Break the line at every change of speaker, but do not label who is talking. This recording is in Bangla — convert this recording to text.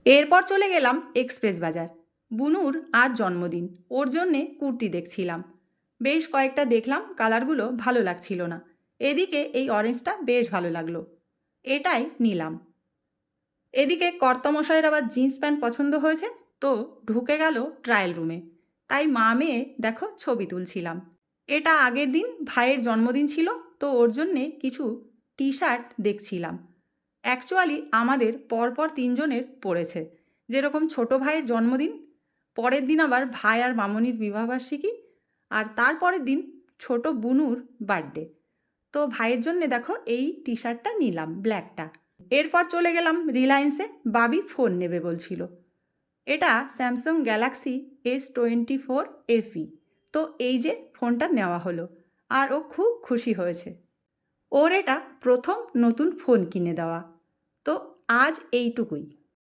এরপর চলে গেলাম এক্সপ্রেস বাজার। বুনুর আজ জন্মদিন, ওর জন্যে কুর্তি দেখছিলাম। বেশ কয়েকটা দেখলাম, কালারগুলো ভালো লাগছিল না। এদিকে এই অরেঞ্জটা বেশ ভালো লাগলো, এটাই নিলাম। এদিকে কর্তামশাইয়ের আবার জিন্স প্যান্ট পছন্দ হয়েছে, তো ঢুকে গেল ট্রায়াল রুমে। তাই মা মেয়ে দেখো ছবি তুলছিলাম। এটা আগের দিন ভাইয়ের জন্মদিন ছিল, তো ওর জন্যে কিছু টি শার্ট দেখছিলাম। অ্যাকচুয়ালি আমাদের পরপর তিনজনের পড়েছে। যেরকম ছোট ভাইয়ের জন্মদিন, পরের দিন আবার ভাই আর মামনির বিবাহবার্ষিকী, আর তারপরের দিন ছোট বুনুর বার্থডে। তো ভাইয়ের জন্যে দেখো এই টি শার্টটা নিলাম, ব্ল্যাকটা। এরপর চলে গেলাম রিলায়েন্সে, বাবি ফোন নেবে বলছিল। এটা স্যামসাং গ্যালাক্সি S24 FE। তো এই যে ফোনটা নেওয়া হলো, আর ও খুব খুশি হয়েছে। ওর এটা প্রথম নতুন ফোন কিনে দেওয়া। তো আজ এইটুকুই।